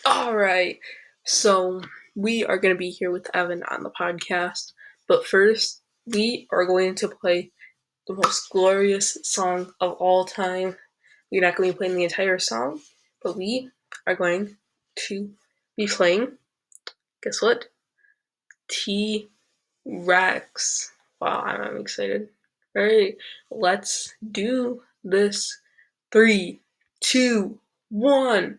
Alright, so we are going to be here with Evan on the podcast, but first, we are going to play the most glorious song of all time. We're not going to be playing the entire song, but we are going to be playing, guess what? T-Rex. Wow, I'm excited. Alright, let's do this. 3, 2, 1.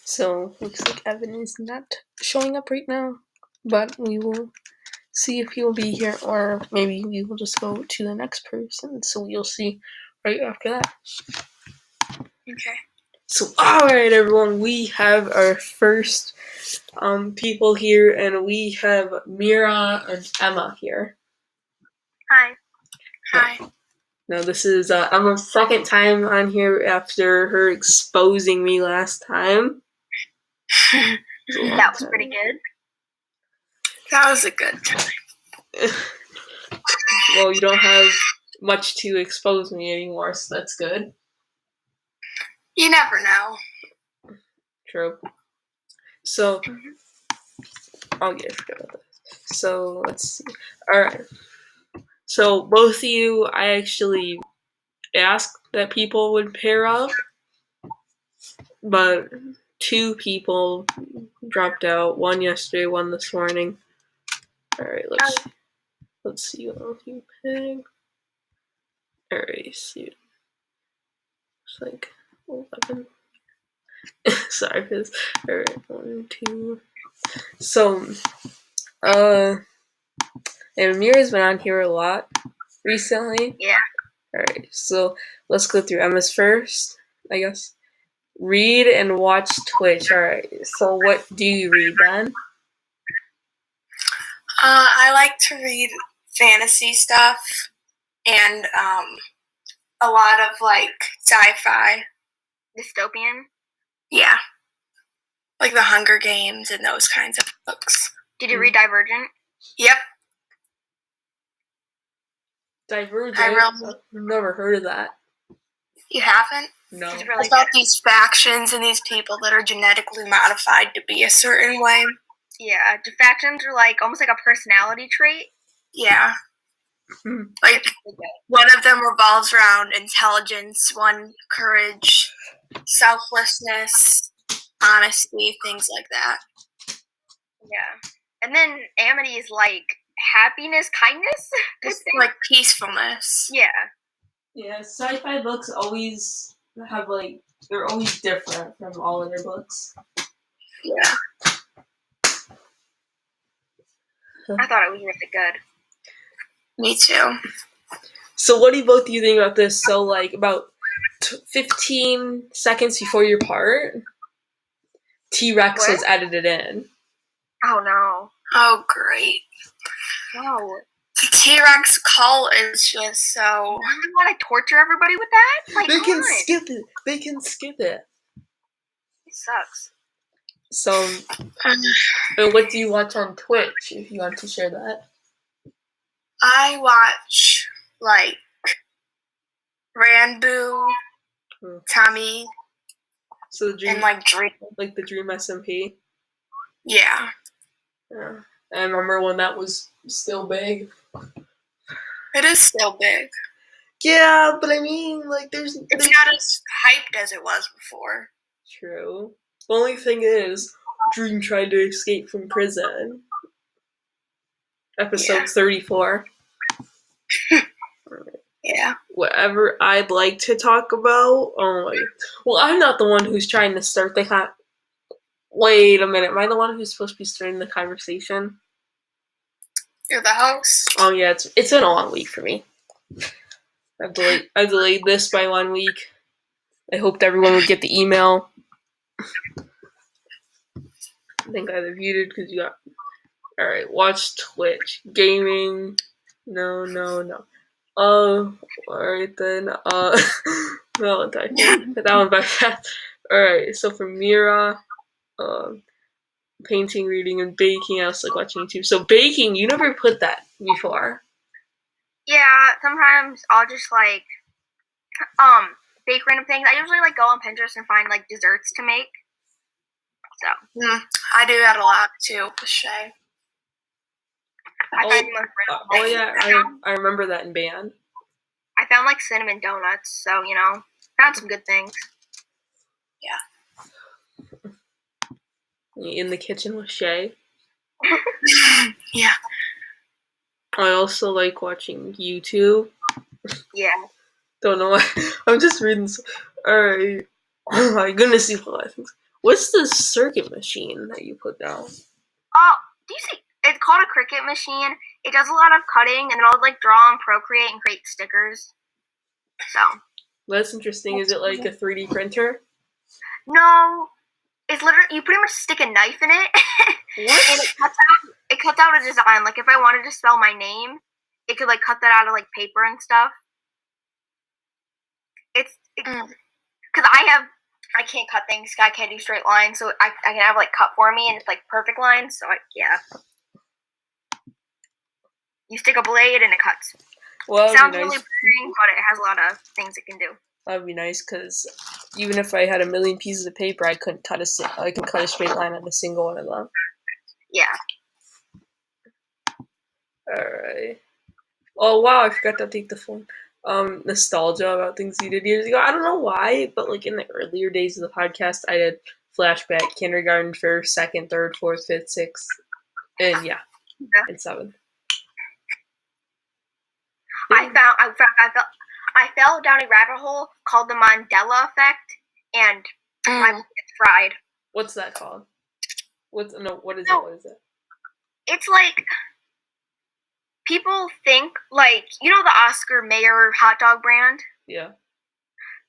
So, looks like Evan is not showing up right now, but we will see if he will be here, or maybe we will just go to the next person, so you'll see right after that. Okay. So, alright everyone, we have our first people here, and we have Mira and Emma here. Hi. Hi. Now this is Emma's second time on here after her exposing me last time. That was pretty good. That was a good time. Well, you don't have much to expose me anymore, so that's good. You never know. True. So, oh yeah, I forgot about that. So, let's see. Alright. So, both of you, I actually asked that people would pair up, but 2 people dropped out. 1 yesterday, 1 this morning. Alright, let's see what you pick. Alright, see. It's like 11. Sorry for this. Alright, 1, 2. So, and Mira's been on here a lot recently. Yeah. Alright, so let's go through Emma's first, I guess. Read and watch Twitch. Alright, so what do you read then? I like to read fantasy stuff and a lot of like sci-fi. Dystopian? Yeah. Like the Hunger Games and those kinds of books. Did you read Divergent? Yep. Divergent? I've never heard of that. You haven't? No. It's really It's about good. these factions and these people that are genetically modified to be a certain way. Yeah, the factions are like almost like a personality trait. Yeah. Like one of them revolves around intelligence, one courage, selflessness, honesty, things like that. Yeah. And then Amity is like happiness, kindness? It's like peacefulness. Yeah. Yeah, sci-fi books always have like, they're always different from all other books. Yeah. I thought it was really good. Me too. So what do both of you think about this? So like about 15 seconds before your part, T-Rex was edited in. Oh no. Oh great. No. The T-Rex call is just so... You want to torture everybody with that? Like, they can skip it. They can skip it. It sucks. So, what do you watch on Twitch, if you want to share that? I watch like Ranboo, Tommy, So the Dream, and like Dream. like the Dream SMP. Yeah. Yeah. I remember when that was still big. It is still big. Yeah, but I mean, like, It's not as hyped as it was before. True. The only thing is, Dream tried to escape from prison. Episode 34. Yeah. Whatever I'd like to talk about. Oh my. Well, I'm not the one who's trying to start the Wait a minute. Am I the one who's supposed to be starting the conversation? You're the host. Oh yeah, it's been a long week for me. I delayed this by 1 week. I hoped everyone would get the email. I think I reviewed because you got. Alright, watch Twitch. Gaming. No. Alright then. Valentine. Put that one back. Alright, so for Mira, painting, reading, and baking, I also like watching YouTube. So baking, you never put that before. Yeah, sometimes I'll just like bake random things. I usually like go on Pinterest and find like desserts to make. So I do that a lot too with Shay. I remember that in band. I found like cinnamon donuts, so found some good things. Yeah. In the kitchen with Shay. Yeah. I also like watching YouTube. Yeah. Don't know why. I'm just reading. Alright. Oh my goodness, these little things. What's the circuit machine that you put down? Oh, do you see? It's called a Cricut machine. It does a lot of cutting, and then I'll like draw and Procreate and create stickers. So. That's interesting. Is it like a 3D printer? No. It's literally, you pretty much stick a knife in it. What? And it cuts out a design. Like if I wanted to spell my name, it could like cut that out of like paper and stuff. Because I can't cut things. I can't do straight lines, so I can have like cut for me, and it's like perfect lines. So yeah, you stick a blade and it cuts. Well, it sounds really boring, but it has a lot of things it can do. That'd be nice because even if I had a million pieces of paper, I couldn't cut a straight line on a single one of them. Yeah. All right. Oh wow, I forgot to take the phone. Nostalgia about things you did years ago. I don't know why, but like in the earlier days of the podcast, I did flashback, kindergarten, first, second, third, fourth, fifth, sixth, and and seventh. I fell down a rabbit hole called the Mandela effect, and my brain gets fried. What's that called? What is it? What is it? It's like people think like the Oscar Mayer hot dog brand. Yeah.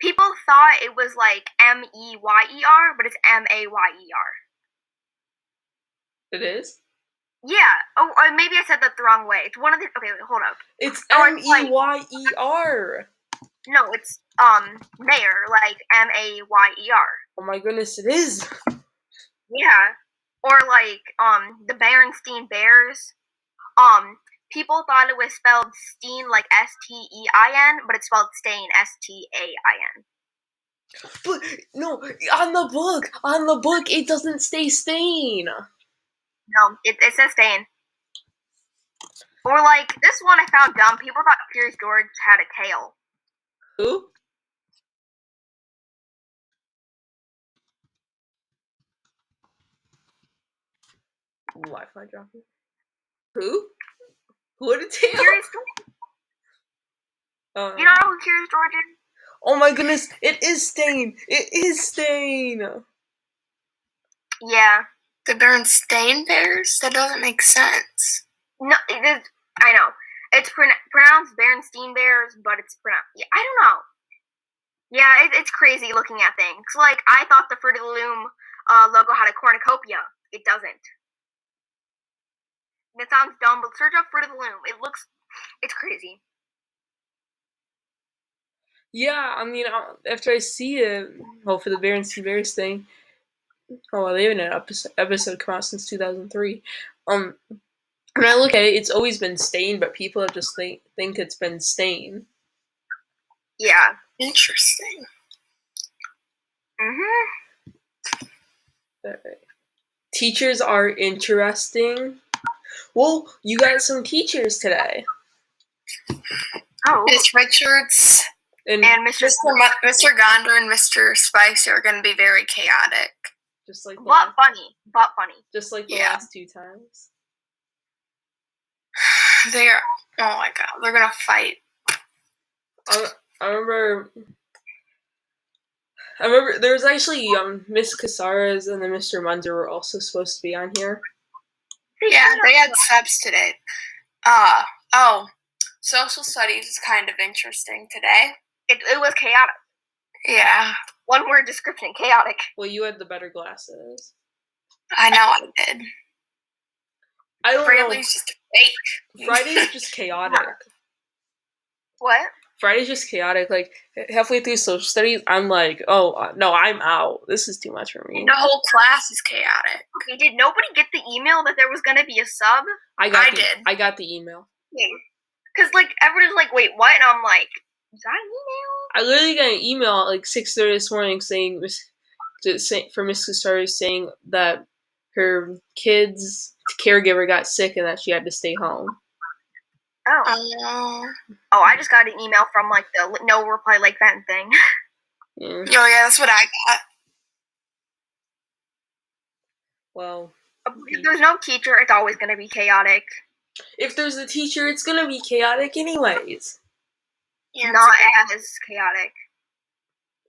People thought it was like MEYER, but it's MAYER. It is? Yeah. Oh, or maybe I said that the wrong way. It's one of the. Okay, wait, hold up. It's MEYER. No, it's Mayer, like MAYER. Oh my goodness, it is. Yeah. Or like the Berenstein Bears. People thought it was spelled Steen like STEIN, but it's spelled Stain STAIN. But no, on the book, it doesn't say stain. No, it says stain. Or like this one I found dumb. People thought Curious George had a tail. Who? Wi-Fi dropping. Who? Who had a tail? Curious George. You don't know who Curious George is? Oh my goodness! It is Stain. It is Stain. Yeah. The Bernstein Bears? That doesn't make sense. No, it is. I know. It's pronounced Berenstein Bears, but it's pronounced. Yeah, I don't know. Yeah, it's crazy looking at things. Like I thought the Fruit of the Loom logo had a cornucopia. It doesn't. It sounds dumb, but search up Fruit of the Loom. It's crazy. Yeah, I mean, after I see it, for the Berenstein Bears thing. Oh, well, they haven't had an episode come out since 2003. When I look at it, it's always been stain, but people have just think it's been stain. Yeah. Interesting. Alright. Teachers are interesting. Well, you got some teachers today. Oh. Miss Richards And Mr. Gonder and Mr. Spicer are going to be very chaotic. Just like funny. Just like the Yeah. last 2 times. They're, oh my god, they're going to fight. I remember there was actually Miss Casares and then Mr. Munzer were also supposed to be on here. Yeah, they had subs today. Social studies is kind of interesting today. It was chaotic. Yeah. One word description, chaotic. Well, you had the better glasses. I know I did. I don't Bradley's just fake. Friday's just chaotic. What? Friday's just chaotic. Like, halfway through social studies, I'm like, oh, no, I'm out. This is too much for me. The whole class is chaotic. Okay, did nobody get the email that there was going to be a sub? I did. I got the email. Because, like, everyone's like, wait, what? And I'm like, is that an email? I literally got an email at, like, 6:30 this morning for Miss Casares saying that her kid's caregiver got sick and that she had to stay home. Oh, I just got an email from, like, the no reply like that thing. Yeah. Oh, yeah, that's what I got. Well, if there's no teacher, it's always going to be chaotic. If there's a teacher, it's going to be chaotic anyways. Yeah, not as chaotic.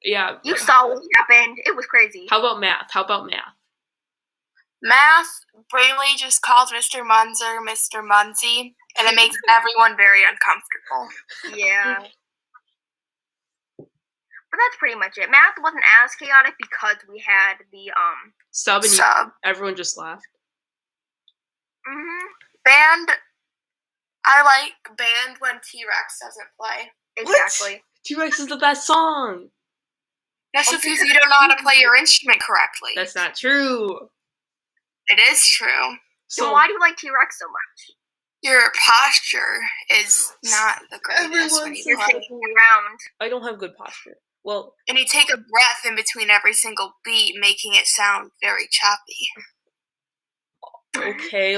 Yeah. You saw what happened. It was crazy. How about math? Math, Brayley just calls Mr. Munzer Mr. Munzie, and it makes everyone very uncomfortable. Yeah. But that's pretty much it. Math wasn't as chaotic because we had the sub. Everyone just laughed. Band. I like band when T-Rex doesn't play. Exactly. What? T-Rex is the best song. That's just because you don't know how to play your instrument correctly. That's not true. It is true. So why do you like T-Rex so much? Your posture is not the greatest when you play. Around. I don't have good posture. Well, and you take a breath in between every single beat, making it sound very choppy. Okay.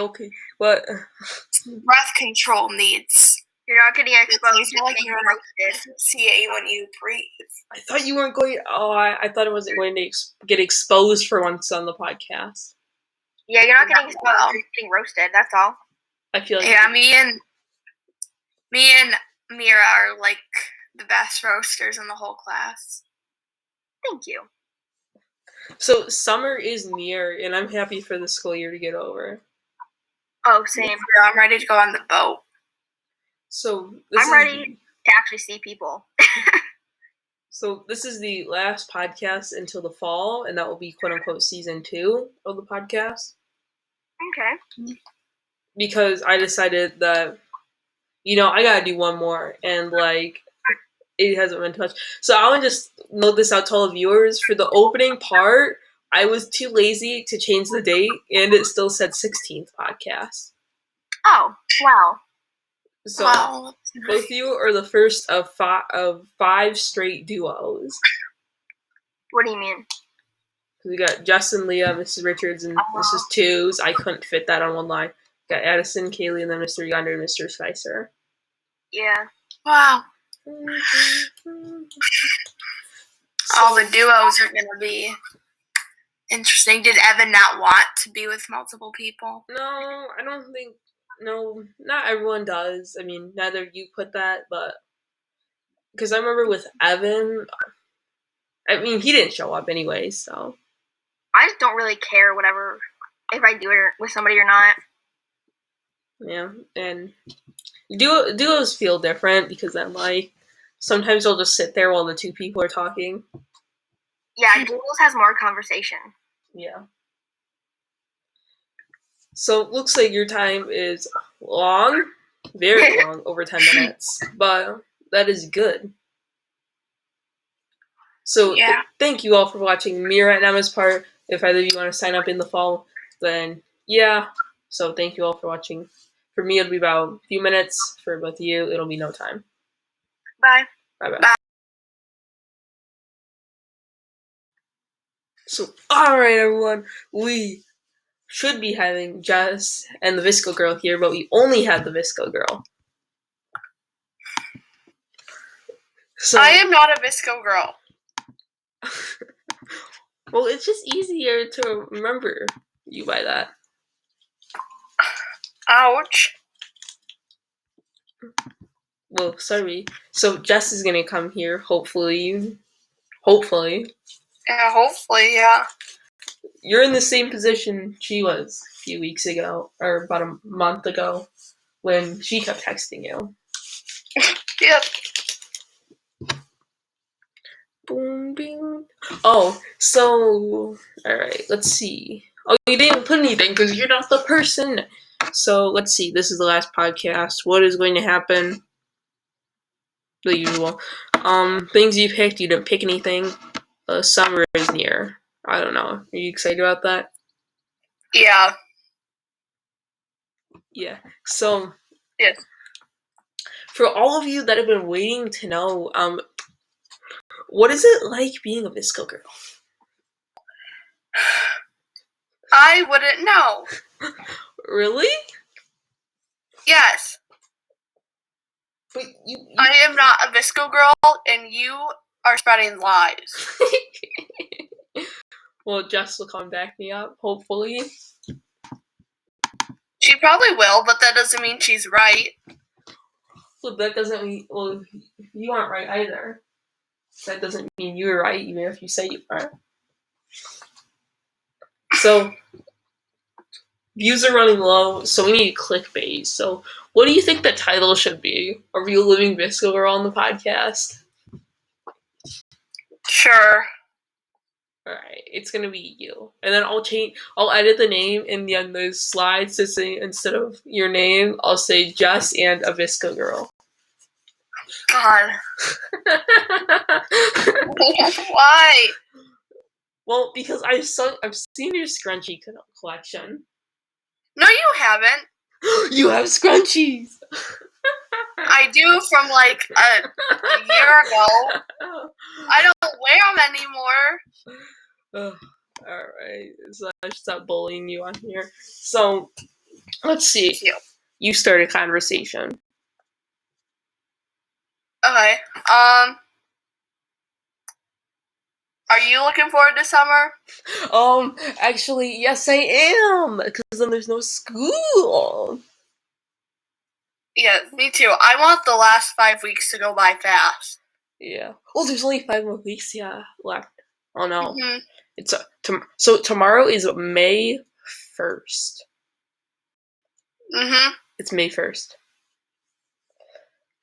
But breath control needs. You're not getting exposed to like you're roasted. CA when you breathe. I thought you weren't going. Oh, I thought it wasn't going to get exposed for once on the podcast. Yeah, you're not getting exposed. You're getting roasted. That's all. I feel like. Yeah, me and Mira are like the best roasters in the whole class. Thank you. So summer is near, and I'm happy for the school year to get over. Oh, same. I'm ready to go on the boat. So I'm ready to actually see people. So this is the last podcast until the fall, and that will be quote unquote season 2 of the podcast. Okay. Because I decided that, I gotta do one more, and like it hasn't been touched. So I want to just note this out to all the viewers. For the opening part, I was too lazy to change the date, and it still said 16th podcast. Oh, wow. So both of you are the first of 5 straight duos. What do you mean? We got Justin, Leah, Mrs. Richards, and Mrs. Twos. I couldn't fit that on one line. Got Addison, Kaylee, and then Mr. Yonder and Mr. Spicer. Yeah. Wow. All the duos are going to be interesting. Did Evan not want to be with multiple people? No, I don't think. No, not everyone does. I mean, neither you put that, but because I remember with Evan, I mean, he didn't show up anyway, so. I just don't really care whatever, if I do it with somebody or not. Yeah, and duos feel different because then, like, sometimes I'll just sit there while the 2 people are talking. Yeah, duos has more conversation. Yeah. So it looks like your time is long, very long, over 10 minutes, but that is good. So thank you all for watching Mira and Emma's part. If either of you want to sign up in the fall, then yeah. So thank you all for watching For me, it'll be about a few minutes. For both of you, it'll be no time. Bye. Bye-bye. Bye. So, alright everyone, we should be having Jess and the Visco girl here, but we only had the Visco girl. So, I am not a Visco girl. well, it's just easier to remember you by that. Ouch. Well, sorry. So Jess is gonna come here, hopefully. Yeah, hopefully, yeah. You're in the same position she was a few weeks ago, or about a month ago, when she kept texting you. Yep. Boom, bing. Oh, so, alright, let's see. Oh, you didn't put anything because you're not the person. So, let's see. This is the last podcast. What is going to happen? The usual. Things you picked. You didn't pick anything. Summer is near. I don't know. Are you excited about that? Yeah. Yeah. So, Yes. for all of you that have been waiting to know, what is it like being a Visco girl? I wouldn't know. Really? Yes. But you I am not a Visco girl, and you are spreading lies. Well, Jess will come back me up, hopefully. She probably will, but that doesn't mean she's right. Well, that doesn't mean, well, you aren't right either. That doesn't mean you're right, even if you say you are. So, views are running low, so we need clickbait. So, what do you think the title should be? A real living Visco girl on the podcast? Sure. Alright, it's gonna be you. And then I'll edit the name in the slides to say, instead of your name, I'll say Jess and a Visco girl. God. Why? Well, because I've seen your scrunchie collection. No, you haven't. You have scrunchies! I do from like a year ago. I don't wear them anymore. Alright, so I should stop bullying you on here. So, let's see. Thank you. You start a conversation. Okay. Are you looking forward to summer? Actually, yes I am! Because then there's no school! Yeah, me too. I want the last 5 weeks to go by fast. Yeah. Well, there's only 5 more weeks, left. Oh no. Mm-hmm. So tomorrow is May 1st. Mm-hmm. It's May 1st.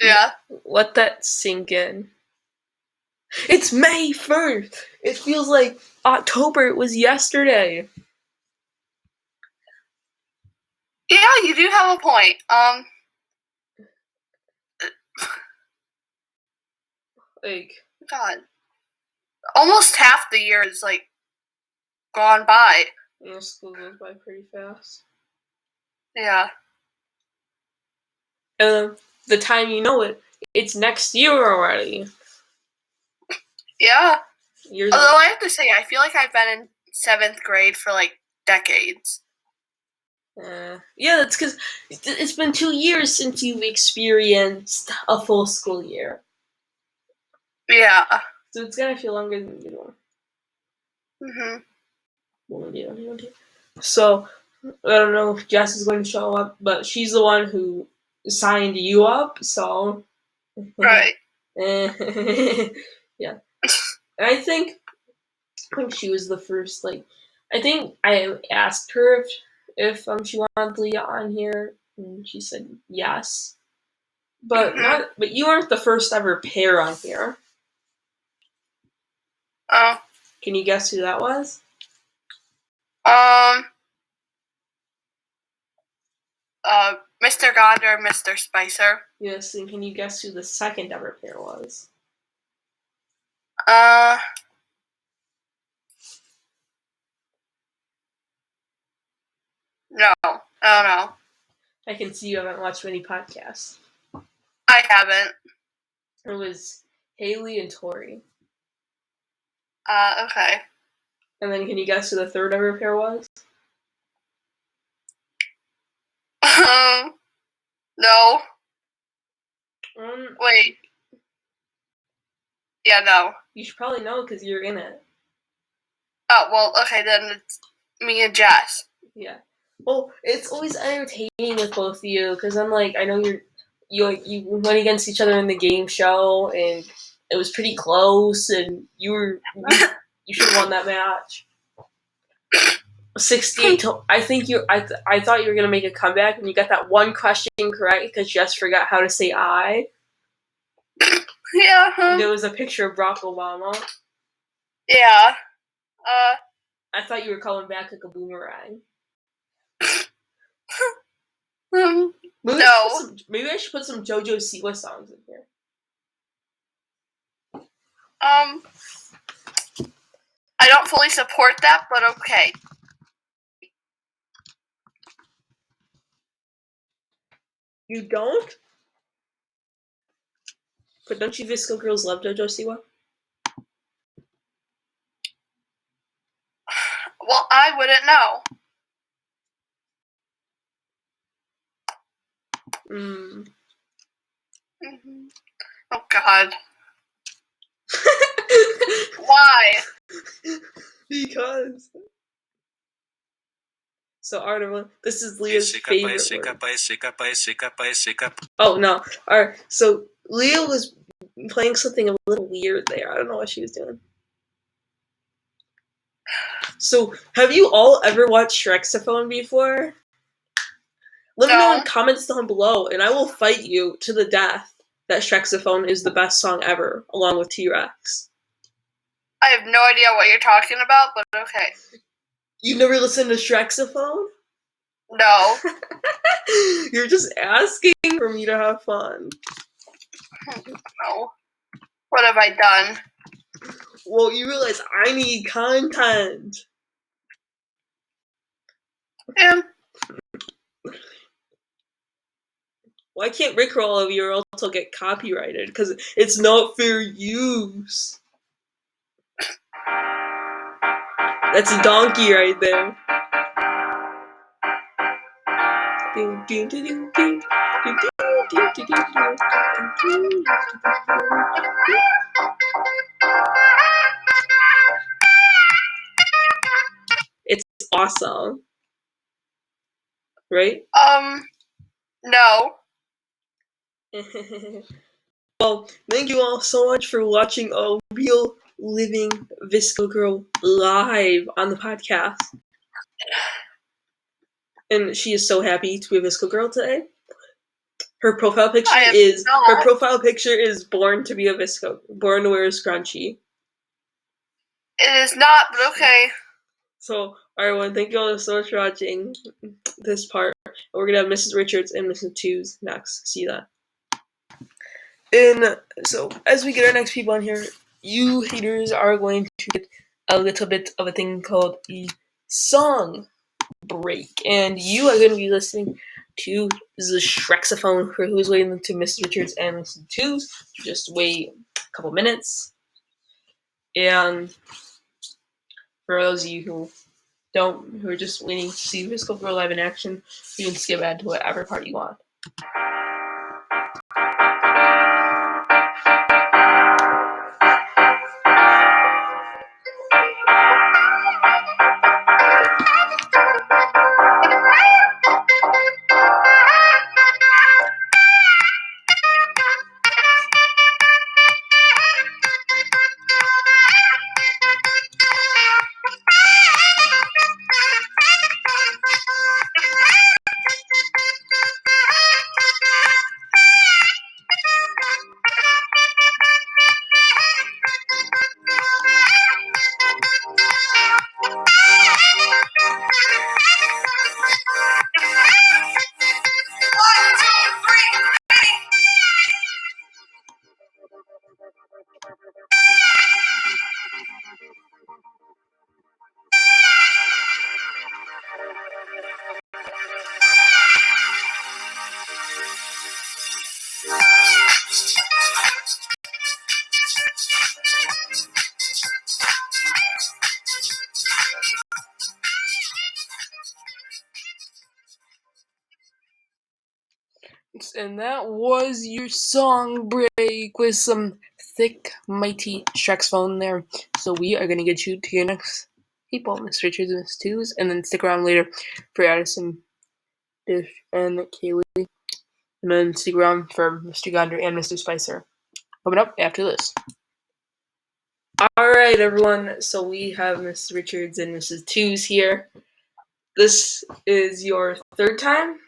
Yeah. Let that sink in. It's May 1st! It feels like October was yesterday. Yeah, you do have a point. Like, God. Almost half the year is like gone by. school goes by pretty fast. Yeah. And the time you know it, it's next year already. Yeah. Years Although I have to say, I feel like I've been in 7th grade for like decades. Yeah, that's because it's been 2 years since you've experienced a full school year. Yeah. So it's gonna feel longer than usual. Mm-hmm. So, I don't know if Jess is going to show up, but she's the one who signed you up, so... Right. Yeah. And I think she was the first, I think I asked her if she wanted Leah on here, and she said yes. But but you aren't the first ever pair on here. Oh. Can you guess who that was? Mr. God or Mr. Spicer? Yes, and can you guess who the second ever pair was? No. I don't know. I can see you haven't watched many podcasts. I haven't. It was Haley and Tori. Okay. And then can you guess who the third ever pair was? No. Um, Wait. Yeah, no. You should probably know because you're in it. Oh, well, okay, then it's me and Jess. Yeah. Well, it's always entertaining with both of you because I'm like, I know you went against each other in the game show and it was pretty close and you should have won that match. 68 to, I think I thought you were gonna make a comeback and you got that one question correct because Jess forgot how to say I. Yeah. Huh? There was a picture of Barack Obama. Yeah. I thought you were coming back like a boomerang. No. Maybe I should put some JoJo Siwa songs in here. I don't fully support that, but okay. You don't? But don't you Visco girls love JoJo Siwa? Well, I wouldn't know. Mm-hmm. Oh, God. Why? Because. So, Artemis, this is Leah's favorite word. Oh, no. Alright, so Leah was playing something a little weird there. I don't know what she was doing. So, have you all ever watched Shrexophone before? Let me know in comments down below, and I will fight you to the death that Shrexophone is the best song ever, along with T-Rex. I have no idea what you're talking about, but okay. You never listened to Shrexophone? No. You're just asking for me to have fun. No. What have I done? Well, you realize I need content. Yeah. Well, I can't rickroll all of you or else I'll get copyrighted, because it's not fair use. That's a donkey right there. It's awesome. Right? No. Well, thank you all so much for watching a real living Visco Girl live on the podcast. And she is so happy to be a Visco Girl today. Her profile picture is born to be a Visco, born to wear a scrunchie. It is not, but okay. So, everyone, thank you all so much for watching this part. We're gonna have Mrs. Richards and Mrs. Twos next. See that. And so, as we get our next people on here, you haters are going to get a little bit of a thing called a song break, and you are going to be listening to the Shrexophone for who's waiting to Mrs. Richards and Mrs. Twos. Just wait a couple minutes, and for those of you who are just waiting to see Visco Girl live in action, you can skip ahead to whatever part you want. And that was your song break with some thick, mighty saxophone there. So we are going to get you to your next people, Miss Richards and Miss Twos, and then stick around later for Addison, Dish, and Kaylee. And then stick around for Mr. Gonder and Mr. Spicer. Coming up after this. Alright, everyone. So we have Miss Richards and Mrs. Twos here. This is your third time?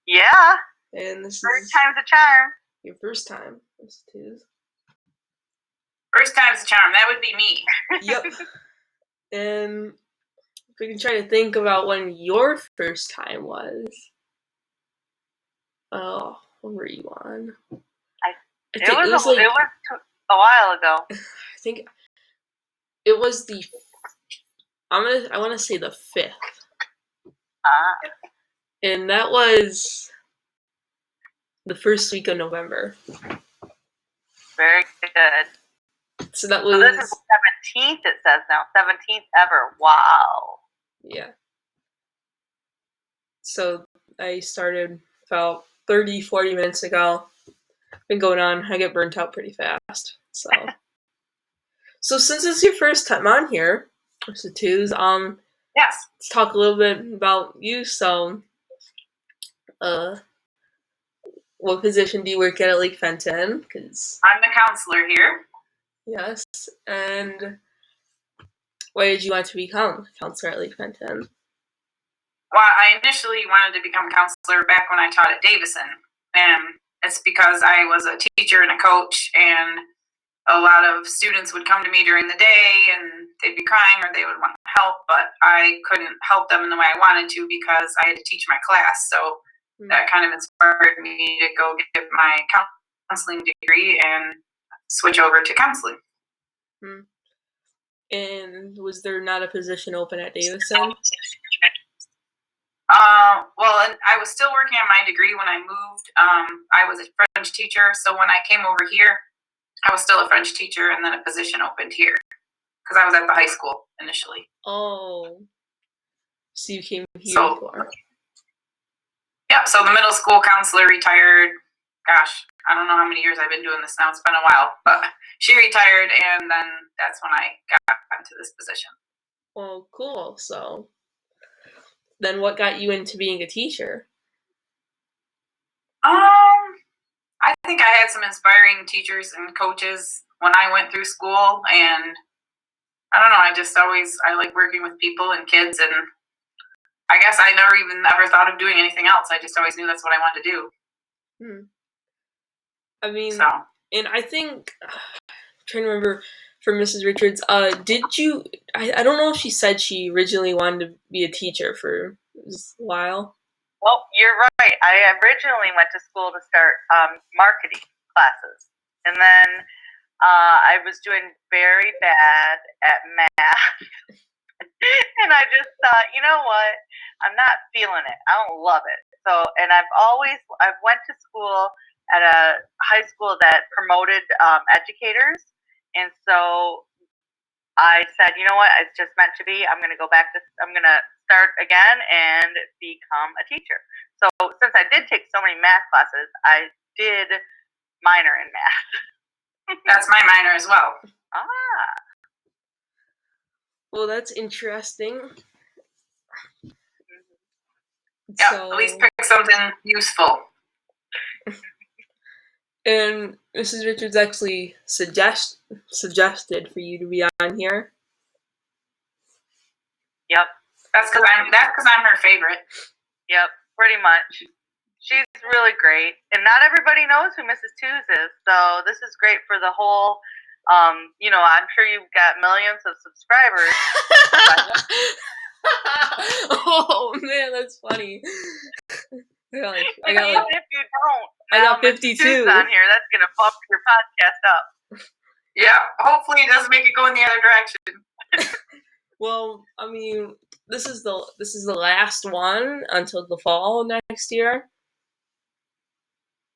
Yeah. And this Third is time's a charm. your first time, Miss Twos. First time's a charm. That would be me. Yep. And if we can try to think about when your first time was. Oh, what were you on? It was a while ago. I think it was the. I want to say the 5th. And that was the first week of November. Very good. So that was. So this is 17th. It says now 17th ever. Wow. Yeah. So I started about 30, 40 minutes ago. Been going on. I get burnt out pretty fast. So since it's your first time on here, Mr. Twos, Yes. let's talk a little bit about you. So, what position do you work at Lake Fenton? Because I'm the counselor here. yes, and why did you want to become a counselor at Lake Fenton? Well, I initially wanted to become a counselor back when I taught at Davison, and it's because I was a teacher and a coach, and a lot of students would come to me during the day, and they'd be crying or they would want help, but I couldn't help them in the way I wanted to because I had to teach my class. So that kind of inspired me to go get my counseling degree and switch over to counseling. And was there not a position open at Davison? Well, and I was still working on my degree when I moved. I was a French teacher, so when I came over here, I was still a French teacher, and then a position opened here because I was at the high school initially. Oh, so you came here before? Yeah, so the middle school counselor retired. Gosh, I don't know how many years I've been doing this now. It's been a while, but she retired, and then that's when I got into this position. Well, cool. So then what got you into being a teacher? I think I had some inspiring teachers and coaches when I went through school, and I don't know, I like working with people and kids, and I guess I never thought of doing anything else. I just always knew that's what I wanted to do. I mean, and I think, I'm trying to remember, for Mrs. Richards, did you, I don't know if she said she originally wanted to be a teacher for a while. Well, you're right. I originally went to school to start marketing classes. And then I was doing very bad at math. And I just thought, you know what? I'm not feeling it. I don't love it. So, and I've went to school at a high school that promoted educators. And so I said, you know what? It's just meant to be. I'm going to start again and become a teacher. So since I did take so many math classes, I did minor in math. That's my minor as well. Well, that's interesting. Yeah, so, at least pick something useful. And Mrs. Richards actually suggested for you to be on here. Yep. That's because I'm her favorite. Yep, pretty much. She's really great, and not everybody knows who Mrs. Twos is. So this is great for the whole. I'm sure you've got millions of subscribers. Oh man, that's funny. Even if you don't, I got 52 on here. That's gonna bump your podcast up. Yeah, hopefully it doesn't make it go in the other direction. Well, I mean, this is the last one until the fall next year.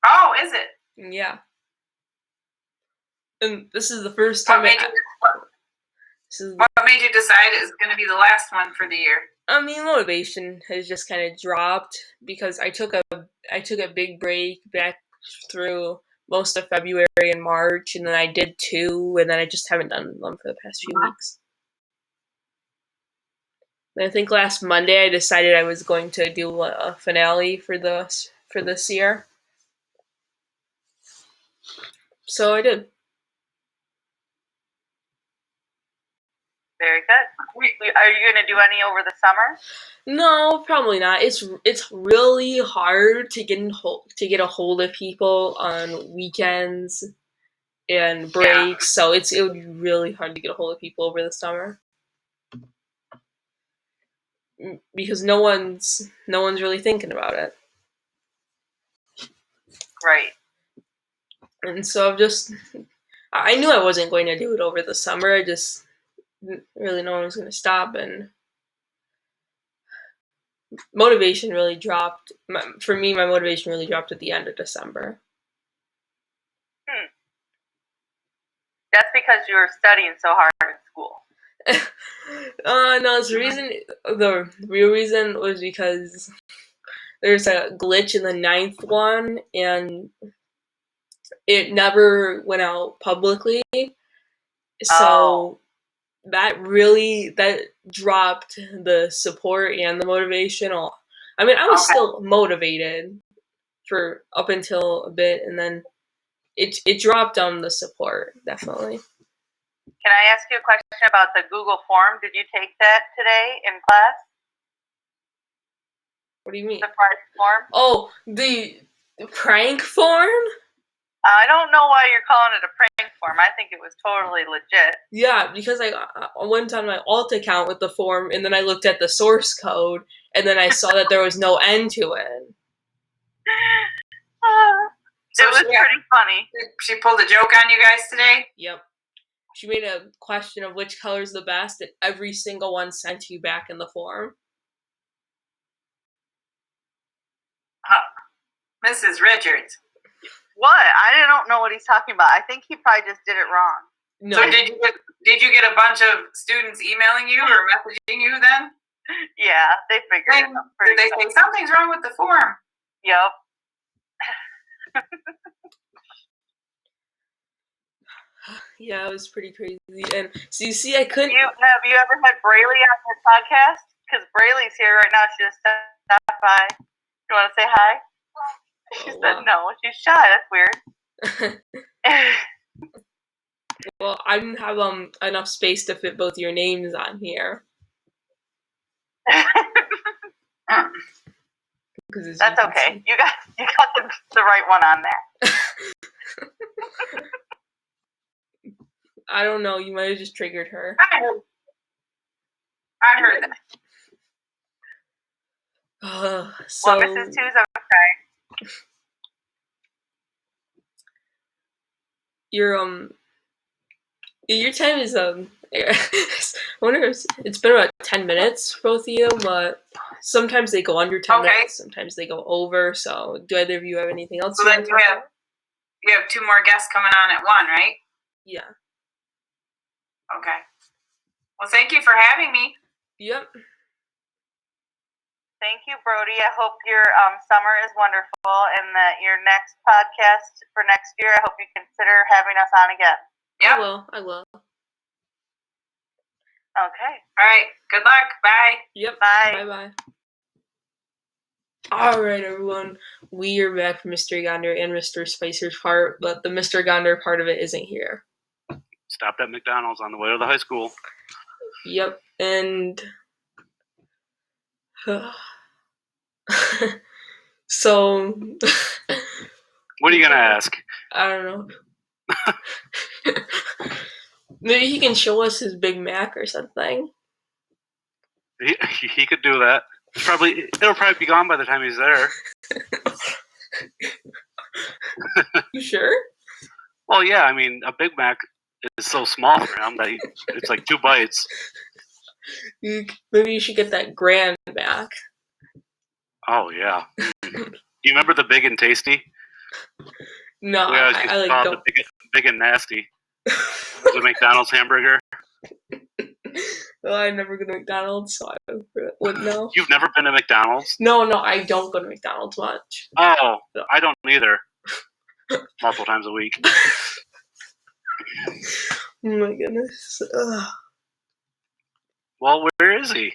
Oh, is it? Yeah. And this is the first time What made you decide it's going to be the last one for the year? I mean, motivation has just kind of dropped because I took a big break back through most of February and March, and then I did 2, and then I just haven't done them for the past few weeks. And I think last Monday I decided I was going to do a finale for this year. So I did. Very good. Are you going to do any over the summer? No, probably not. It's really hard to get a hold of people on weekends and breaks, so it would be really hard to get a hold of people over the summer because no one's really thinking about it. Right. And so I knew I wasn't going to do it over the summer. I just didn't really know when I was going to stop, and motivation really dropped. For me, my motivation really dropped at the end of December. That's because you were studying so hard in school. No, the real reason was because there's a glitch in the 9th one, and it never went out publicly. So that dropped the support and the motivation. I mean, I was still motivated for up until a bit, and then it dropped on the support, definitely. Can I ask you a question about the Google form? Did you take that today in class? What do you mean? The prank form? Oh, the prank form? I don't know why you're calling it a prank form. I think it was totally legit. Yeah, because I went on my alt account with the form, and then I looked at the source code, and then I saw that there was no end to it. It was pretty funny. She pulled a joke on you guys today? Yep. She made a question of which color is the best, and every single one sent you back in the form. Mrs. Richards. What? I don't know what he's talking about. I think he probably just did it wrong. No. So did you get a bunch of students emailing you or messaging you then? Yeah, they figured it out. Did they say something's wrong with the form? Yep. Yeah, it was pretty crazy. And so you see, I couldn't. Have you ever had Braylee on your podcast? Because Braylee's here right now. She just stopped by. You want to say hi? She said no. She's shy. That's weird. Well, I didn't have enough space to fit both your names on here. That's okay. You got the right one on there. I don't know. You might have just triggered her. I heard that. So, well, Mrs. Two's okay. Your time is I wonder if it's been about 10 minutes for both of you, but sometimes they go under 10 minutes, sometimes they go over. So, do either of you have anything else? So then you have 2 more guests coming on at 1, right? Yeah. Okay. Well, thank you for having me. Yep. Thank you, Brody. I hope your summer is wonderful and that your next podcast for next year, I hope you consider having us on again. Yep. I will. Okay. All right. Good luck. Bye. Yep. Bye. Bye. All right, everyone. We are back from Mr. Gonder and Mr. Spicer's part, but the Mr. Gonder part of it isn't here. Stopped at McDonald's on the way to the high school. Yep, and so what are you gonna ask? I don't know. Maybe he can show us his Big Mac or something. He could do that. It'll probably be gone by the time he's there. You sure? Well, yeah. I mean, a Big Mac is so small for him that it's like 2 bites. Maybe you should get that Grand Mac. Oh yeah. Do you remember the Big and Tasty? No, We always I like call don't. the big and nasty. The McDonald's hamburger. Well, I never go to McDonald's, so I wouldn't know. You've never been to McDonald's? No, I don't go to McDonald's much. Oh, No. I don't either. Multiple times a week. Oh my goodness. Ugh. Well, where is he?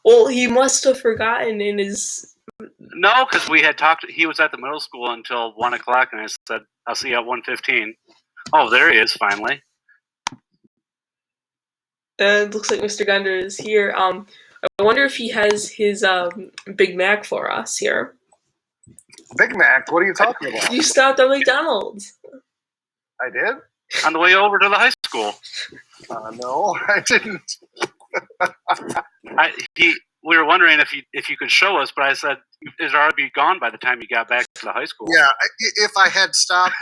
Well, he must have forgotten in his. No, because we had talked. He was at the middle school until 1 o'clock, and I said, "I'll see you at 1:15." Oh, there he is finally. It looks like Mr. Gunder is here. I wonder if he has his Big Mac for us here. Big Mac? What are you talking about? You stopped at McDonald's. I did? On the way over to the high school. No, I didn't. We were wondering if you could show us, but I said it'd already be gone by the time you got back to the high school. Yeah, if I had stopped,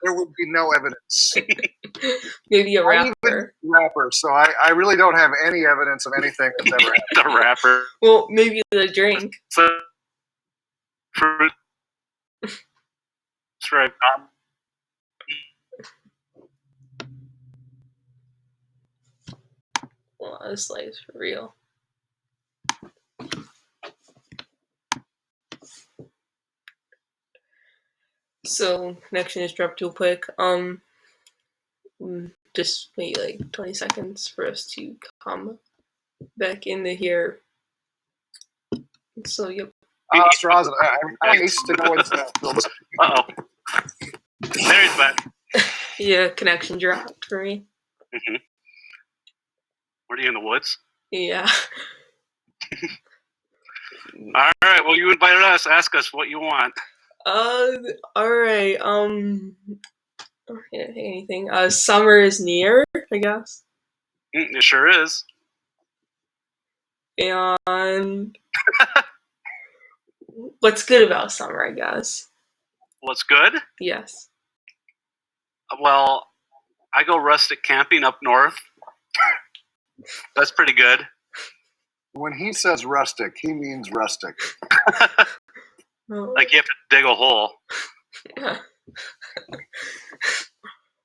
there would be no evidence. Maybe a I'm even rapper. a rapper, so I really don't have any evidence of anything that's ever happened. The rapper. Well, maybe the drink. So, fruit. Stripe. Well, this light's for real. So connection just dropped real quick. Just wait like 20 seconds for us to come back into here. So yep. Straws. I used to go into that field. Uh-oh. There he's back. Yeah, connection dropped for me. Mm-hmm. Were you in the woods? Yeah. All right. Well, you invited us. Ask us what you want. All right. Anything. Summer is near, I guess. It sure is. And what's good about summer, I guess. What's good? Yes. Well, I go rustic camping up north. That's pretty good. When he says rustic, he means rustic. Like you have to dig a hole. Yeah.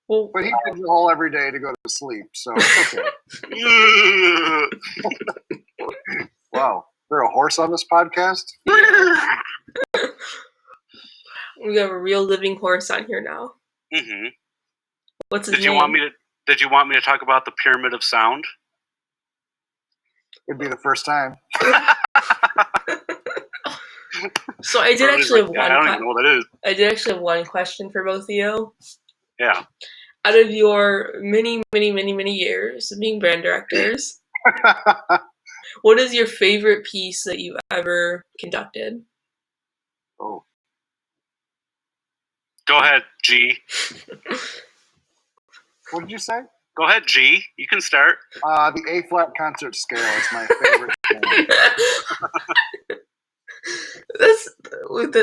Well, But he digs a hole every day to go to sleep, so it's okay. Wow. Is there a horse on this podcast? we have a real living horse on here now. Mm-hmm. What's his Did name? you want me to talk about the Pyramid of Sound? It'd be the first time. So I did actually have one. I don't even know what that is. I did actually have one question for both of you. Yeah. Out of your many years of being band directors, what is your favorite piece that you've ever conducted? Oh. Go ahead, G. What did you say? Go ahead, G. You can start. The A-flat concert scale is my favorite thing. That's with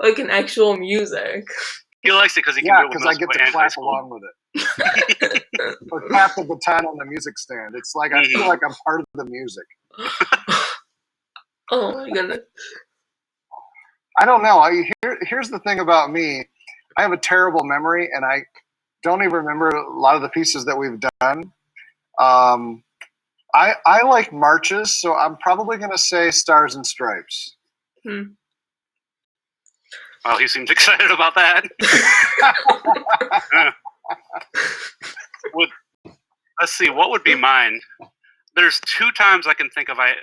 like an actual music. He likes it because he can Yeah, do it with because I get to clap along with it. Or tap the baton on the music stand. It's like I feel like I'm part of the music. Oh my goodness. I don't know. Here's the thing about me. I have a terrible memory, and I don't even remember a lot of the pieces that we've done. I like marches, so I'm probably going to say Stars and Stripes. Oh, he seems excited about that. Let's see, what would be mine? There's 2 times I can think of I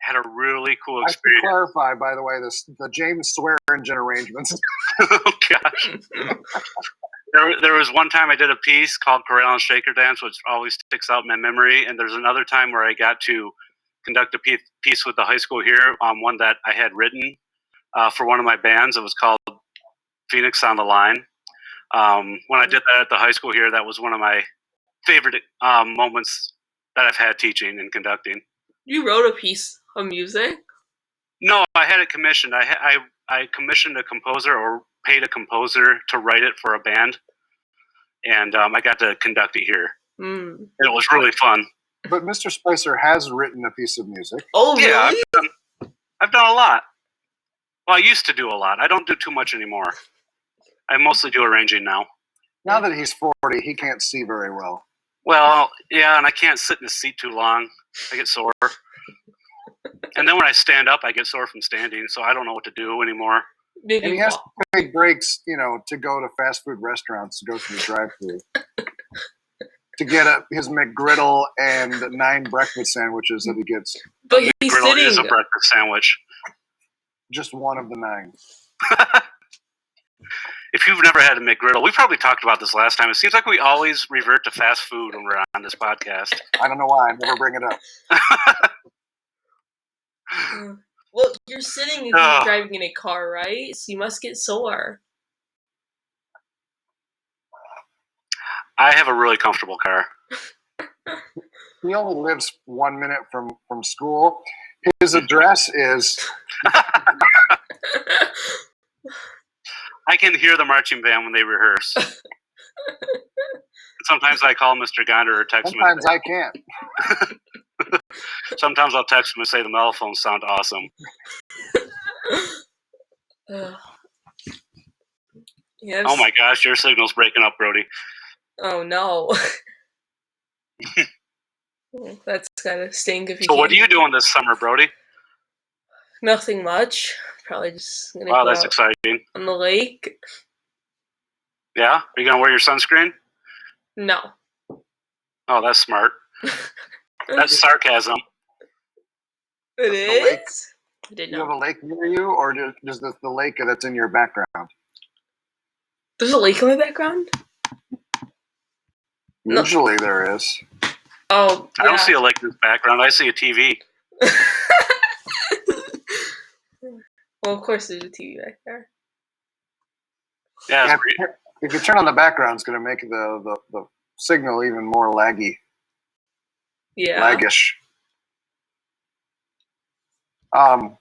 had a really cool experience. I should clarify, by the way, the James Swearingen arrangements. Oh, gosh. There was one time I did a piece called Corral and Shaker Dance, which always sticks out in my memory. And there's another time where I got to conduct a piece with the high school here, one that I had written for one of my bands. It was called Phoenix on the Line. When I did that at the high school here, that was one of my favorite moments that I've had teaching and conducting. You wrote a piece of music? No, I had it commissioned. I commissioned a composer or paid a composer to write it for a band, and I got to conduct it here. And it was really fun. But Mr. Spicer has written a piece of music. Oh, really? Yeah, I've done a lot. Well, I used to do a lot. I don't do too much anymore. I mostly do arranging now. Now that he's 40, he can't see very well. Well, yeah, and I can't sit in the seat too long. I get sore. And then when I stand up, I get sore from standing, so I don't know what to do anymore. Maybe And he has to take breaks, to go to fast food restaurants, to go to the drive-thru, to get his McGriddle and 9 breakfast sandwiches that he gets. But he's McGriddle sitting. is a breakfast sandwich. Just one of the 9. If you've never had a McGriddle, we probably talked about this last time. It seems like we always revert to fast food when we're on this podcast. I don't know why. I never bring it up. Well, you're sitting if you're driving in a car, right? So you must get sore. I have a really comfortable car. He only lives 1 minute from school. His address is... I can hear the marching band when they rehearse. Sometimes I call Mr. Gonder or text him. Sometimes I can't. Sometimes I'll text him and say the mellophones sound awesome. Yes. Oh my gosh, your signal's breaking up, Brody. Oh no. That's gotta stink if you So what are you doing this summer, Brody? Nothing much. Probably just gonna Wow, go that's out exciting. on the lake. Yeah? Are you gonna wear your sunscreen? No. Oh, that's smart. That's sarcasm. It lake? is? I didn't Do you have know. a lake near you, or does the lake that's in your background? There's a lake in my background? No. Usually there is. Oh, I don't see a lake in the background. I see a TV. Well, of course there's a TV back there. Yeah, Yeah, it's pretty- if you turn on the background, it's going to make the signal even more laggy. Yeah. Laggish. What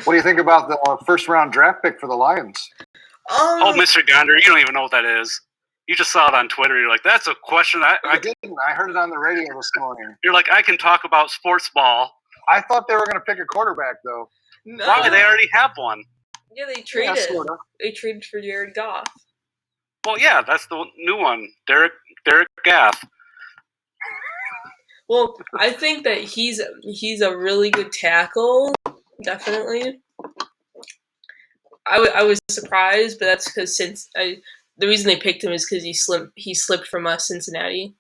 do you think about the first round draft pick for the Lions? Oh, Mr. Gonder, you don't even know what that is. You just saw it on Twitter. You're like, that's a question. I didn't. I heard it on the radio this morning. You're like, I can talk about sports ball. I thought they were going to pick a quarterback, though. No. Why? They already have one. Yeah, they traded. Yeah, sort of. They traded for Jared Goff. Well, yeah, that's the new one. Derek Gaff. Well, I think that he's a really good tackle. Definitely. I was surprised, but that's because the reason they picked him is because he slipped from Cincinnati.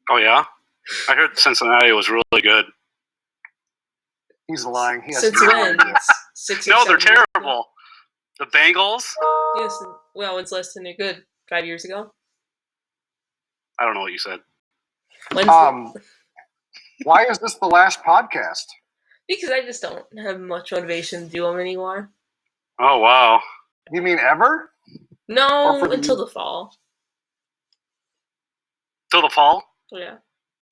Oh, yeah? I heard Cincinnati was really good. He's lying. He has Since no when? idea. 6 or No, they're 7 years ago? terrible. The Bengals? Yes. Well, when's last time they're good? 5 years ago? I don't know what you said. Why is this the last podcast? Because I just don't have much motivation to do them anymore. Oh, wow. You mean ever? No, until the fall. Till the fall? Yeah.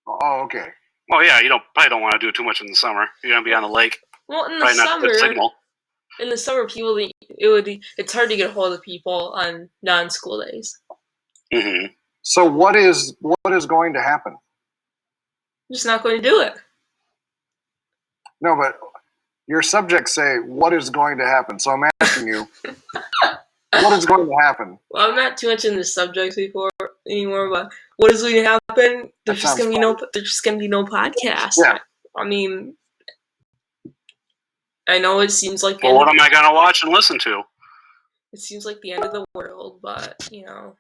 Oh, okay. Well, yeah, you probably don't want to do too much in the summer. You're going to be on the lake. Well, in the Probably not a good summer, signal. it's hard to get a hold of people on non-school days. Mm-hmm. So what is going to happen? I'm just not going to do it. No, but your subjects say what is going to happen. So I'm asking you, what is going to happen? Well, I'm not too much in the subjects anymore, but what is going to happen? There's just going to be no podcast. Yeah. I mean, I know it seems like Well, what am I going to watch and listen to? It seems like the end of the world, but You know.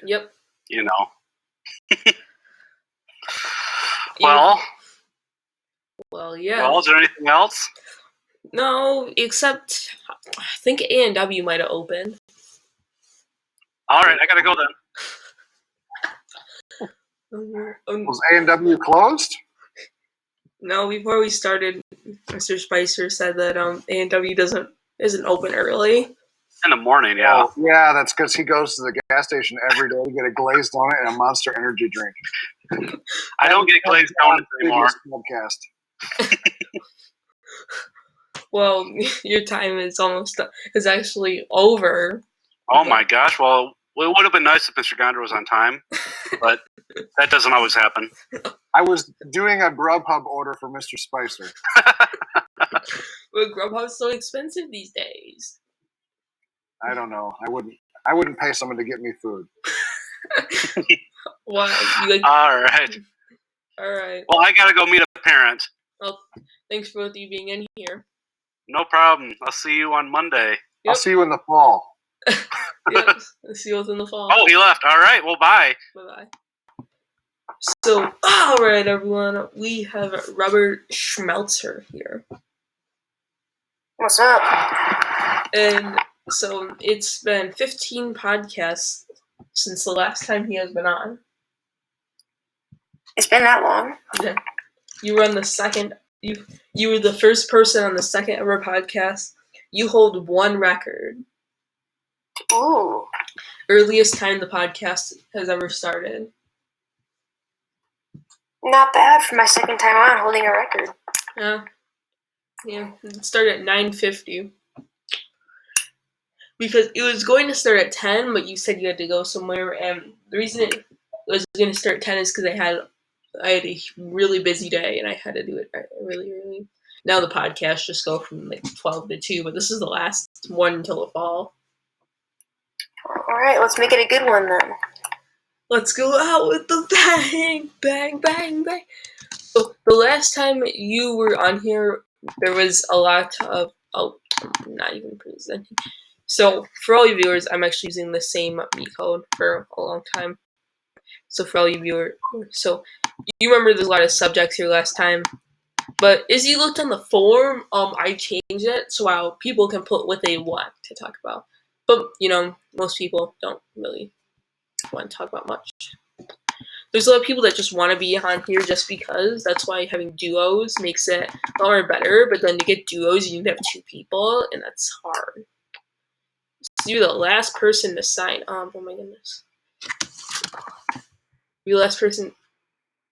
Yep. You know. Well, yeah. Well, is there anything else? No, except I think A&W might have opened. All right, I gotta go then. Was A&W closed? No, before we started, Mr. Spicer said that A&W isn't open early. In the morning, yeah. Oh, yeah, that's because he goes to the gas station every day to get a glazed donut and a Monster Energy drink. I don't get glazed donuts anymore. Podcast. Well, your time is actually over. Oh my gosh! Well, Well, it would have been nice if Mr. Gondor was on time, but that doesn't always happen. I was doing a Grubhub order for Mr. Spicer. But Grubhub's so expensive these days. I don't know. I wouldn't pay someone to get me food. Why? All right. All right. Well, I gotta go meet a parent. Well, thanks for both of you being in here. No problem. I'll see you on Monday. I'll see you in the fall. Yep. See you in the fall. Oh, he left. All right. Well, bye. Bye-bye. So, all right, everyone. We have Robert Schmelzer here. What's up? And so it's been 15 podcasts since the last time he has been on. It's been that long? Yeah. You were on the second. You were the first person on the second ever podcast. You hold one record. Ooh. Earliest time the podcast has ever started. Not bad for my second time on holding a record. Yeah. It started at 9:50. Because it was going to start at 10, but you said you had to go somewhere, and the reason it was going to start at 10 is because I had a really busy day, and I had to do it really early. Now the podcasts just go from like 12 to 2, but this is the last one until the fall. Alright, let's make it a good one then. Let's go out with the bang, bang, bang, bang. So the last time you were on here, there was a lot of, I'm not even presenting. So for all you viewers, I'm actually using the same me code for a long time. So for all you viewers, so you remember there's a lot of subjects here last time. But as you looked on the form, I changed it so people can put what they want to talk about. But, most people don't really want to talk about much. There's a lot of people that just want to be on here just because. That's why having duos makes it a lot more better. But then to get duos, you need to have 2 people, and that's hard. So you're the last person to sign up. Oh my goodness. You're the last person.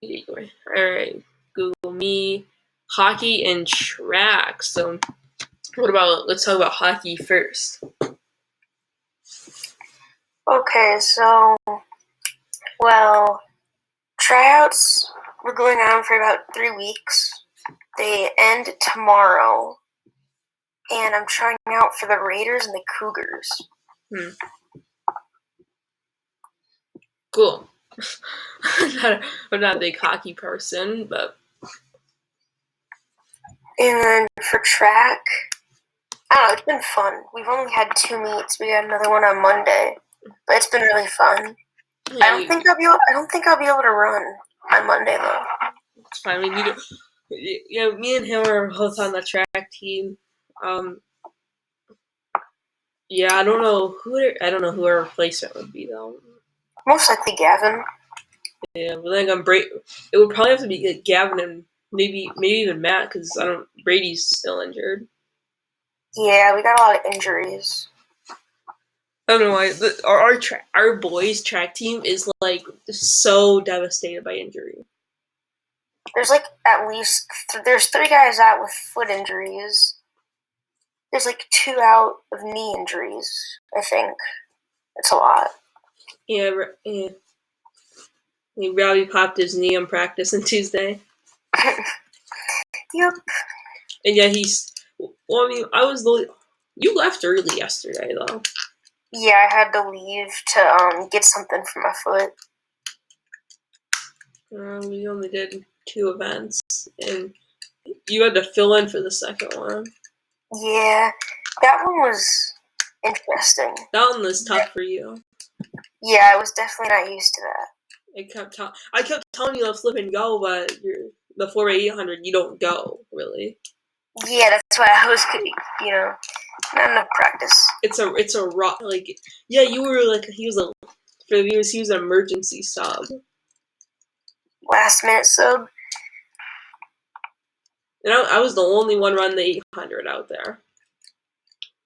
Alright. Google me. Hockey and track. So let's talk about hockey first. Okay, so, tryouts were going on for about 3 weeks. They end tomorrow, and I'm trying out for the Raiders and the Cougars. Cool. I'm not a big hockey person, but... And then for track, I don't know, it's been fun. We've only had 2 meets. We got another one on Monday, but it's been really fun. Yeah, I don't think I'll be able to run on Monday though. It's fine. Me and him are both on the track team. Yeah, I don't know who our replacement would be though. Most likely Gavin. Yeah, but then it would probably have to be Gavin and maybe even Matt because Brady's still injured. Yeah, we got a lot of injuries. I don't know why our boys track team is like so devastated by injury. There's like at least there's 3 guys out with foot injuries. There's like 2 out of knee injuries. I think it's a lot. Yeah. Robbie popped his knee in practice on Tuesday. Yep. And yeah, you left early yesterday though. Yeah, I had to leave to get something for my foot. We only did 2 events, and you had to fill in for the second one. Yeah, that one was interesting. That one was tough for you. Yeah, I was definitely not used to that. I kept telling you to flip and go, but the 4x800, you don't go really. Yeah, that's why I was, not enough practice. It's a rock. Like, yeah, you were like he was an emergency sub. Last minute sub. And I was the only one running the 800 out there.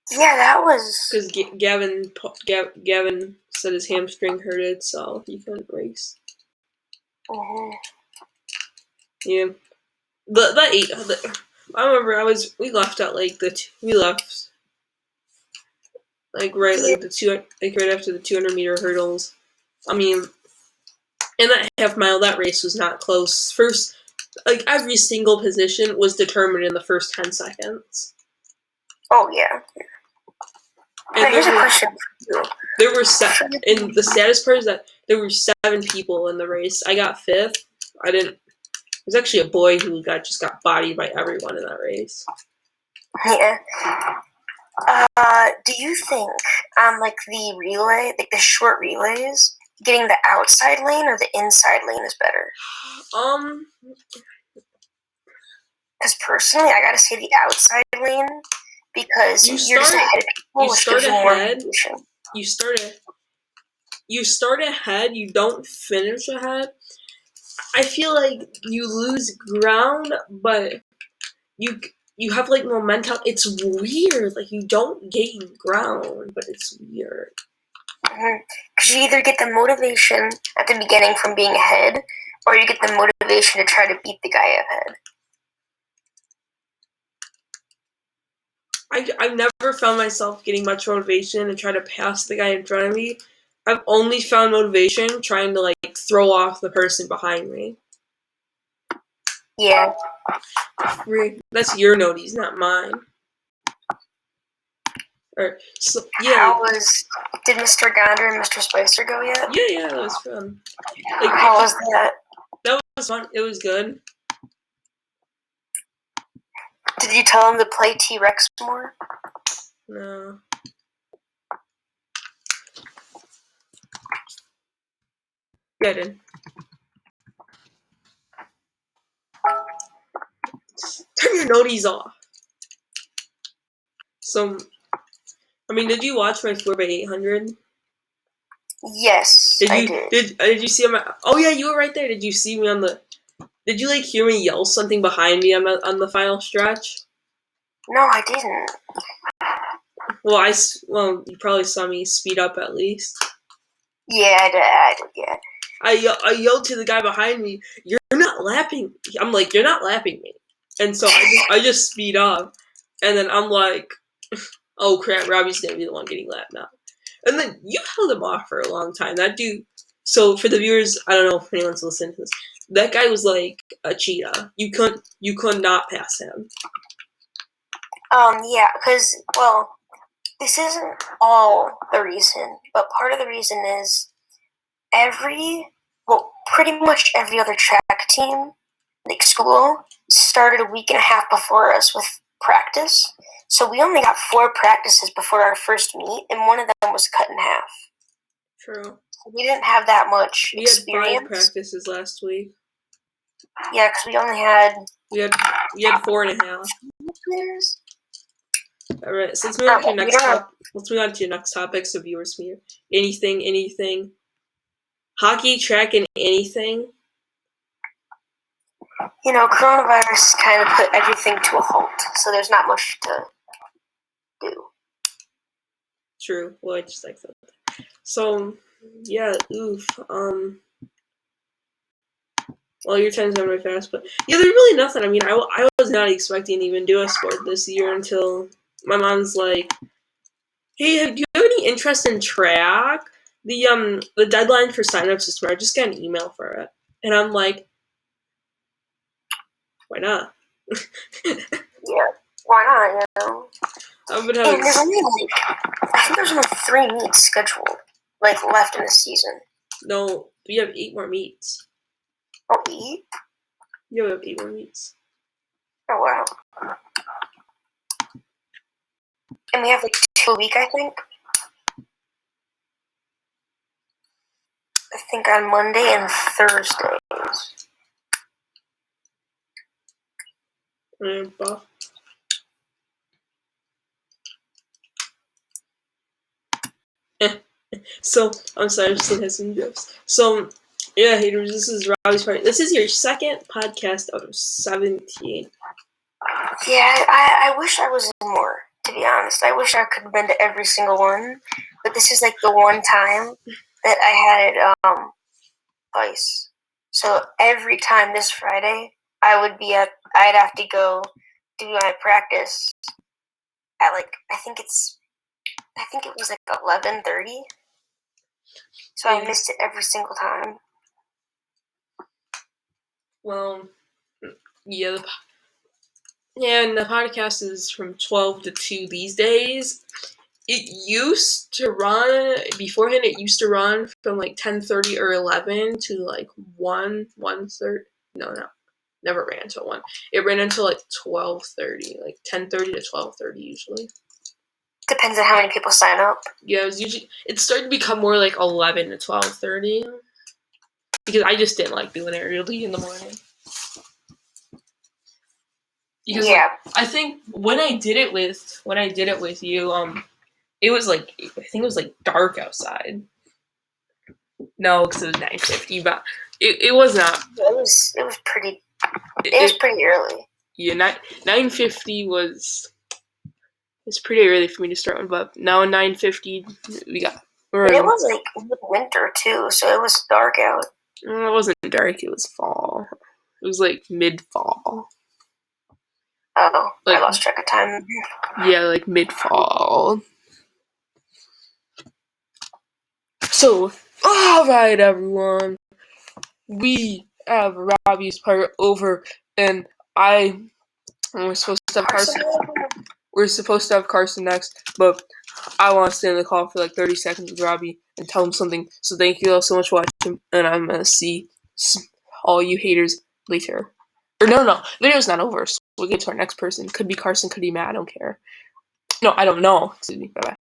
Yeah, that was... Because Gavin said his hamstring hurted, so he couldn't race. Mm-hmm. Yeah. I remember we left at like we left like right after the 200-meter hurdles. I mean, in that half mile, that race was not close. First, like every single position was determined in the first 10 seconds. Oh yeah. And here's a question. There were and the saddest part is that there were 7 people in the race. I got 5th. I didn't. There's actually a boy who just got bodied by everyone in that race. Yeah. Do you think on like the relay, like the short relays, getting the outside lane or the inside lane is better? Because personally, I gotta say the outside lane because you're just ahead of people, which gives you more motivation. You start ahead. You don't finish ahead. I feel like you lose ground, but you have like momentum. It's weird. Like you don't gain ground, but it's weird. Because you either get the motivation at the beginning from being ahead, or you get the motivation to try to beat the guy ahead. I've never found myself getting much motivation to try to pass the guy in front of me. I've only found motivation trying to like throw off the person behind me. Yeah. That's your noties, not mine. So, yeah. Did Mr. Gander and Mr. Spicer go yet? Yeah, that was fun. How was that? That was fun. It was good. Did you tell him to play T-Rex more? No. Yeah, I did. Turn your noties off. So, I mean, did you watch my 4x800? Yes, I did. Did you see him? Oh yeah, you were right there. Did you see me on the? Did you like hear me yell something behind me on the final stretch? No, I didn't. Well, you probably saw me speed up at least. Yeah, I did. Yeah. I yelled to the guy behind me, "You're not lapping." I'm like, "You're not lapping me," and so I just speed up, and then I'm like, "Oh crap, Robbie's gonna be the one getting lapped now." And then you held him off for a long time. That dude. So for the viewers, I don't know if anyone's listening to this. That guy was like a cheetah. You could not pass him. Yeah, because this isn't all the reason, but part of the reason is pretty much every other track team, like school, started a week and a half before us with practice. So we only got 4 practices before our first meet, and one of them was cut in half. True. So we didn't have that much experience. We had 5 practices last week. Yeah, because we only had... We had 4.5. All right, so let's move on to your next topic. So viewers, anything, hockey, track, and anything. You know, coronavirus kind of put everything to a halt, so there's not much to do. True. Well, I just like that. So, yeah, oof. Well, your time's going very fast, but yeah, there's really nothing. I mean, I was not expecting to even do a sport this year until my mom's like, "Hey, do you have any interest in track? The deadline for signups is tomorrow. Just got an email for it." And I'm like, why not? Yeah, why not, you know? And there's only I think there's only 3 meets scheduled, left in the season. No, we have 8 more meets. Oh, 8? Yeah, we have 8 more meets. Oh, wow. And we have 2 a week, I think. I think on Monday and Thursdays. So, I'm sorry, I just had some jokes. So, yeah, haters, this is Robbie's part. This is your second podcast out of 17. Yeah, I wish I was in more, to be honest. I wish I could have been to every single one. But this is the one time that I had ice. So every time this Friday, I'd have to go do my practice at I think it's I think it was like 11:30. So I missed it every single time. Well, yeah, and the podcast is from 12 to 2 these days. It used to run, beforehand it used to run from like 10:30 or 11 to like 1:30. No, never ran until 1. It ran until like 12:30, like 10:30 to 12:30 usually. Depends on how many people sign up. Yeah, it started to become more like 11 to 12:30 because I just didn't like doing it early in the morning. Because I think when I did it with you, it was like, I think it was like dark outside. No, because it was 9:50, but it was not. It was pretty. It was pretty early. Yeah, 9:50 was. It's pretty early for me to start one, but now 9:50 we got. And it was like winter too, so it was dark out. It wasn't dark. It was fall. It was like mid-fall. Oh, I lost track of time. Yeah, like mid-fall. So, all right, everyone. We have Robbie's part over, and we're supposed to have Carson. We're supposed to have Carson next, but I want to stay in the call for like 30 seconds with Robbie and tell him something. So thank you all so much for watching, and I'm gonna see all you haters later. Or no, the video's not over. So we'll get to our next person. Could be Carson, could be Matt. I don't care. No, I don't know. Excuse me. Bye bye.